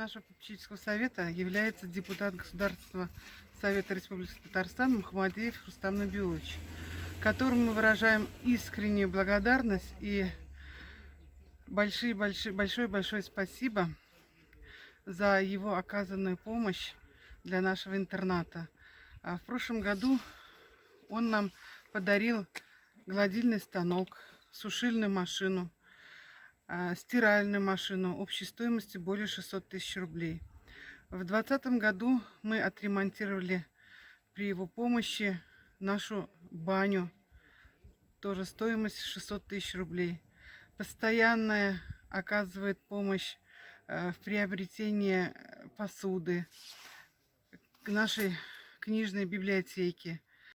нашего попечительского совета является депутат Государственного Совета Республики Татарстан Мухаммадиев Рустам Набиулович, которому мы выражаем искреннюю благодарность и большое спасибо за его оказанную помощь для нашего интерната. В прошлом году он нам подарил гладильный станок, сушильную машину, стиральную машину общей стоимостью более 600 тысяч рублей. В 2020 году мы отремонтировали при его помощи нашу баню, тоже стоимость 600 тысяч рублей. Постоянно оказывает помощь в приобретении посуды, к нашей книжной библиотеке.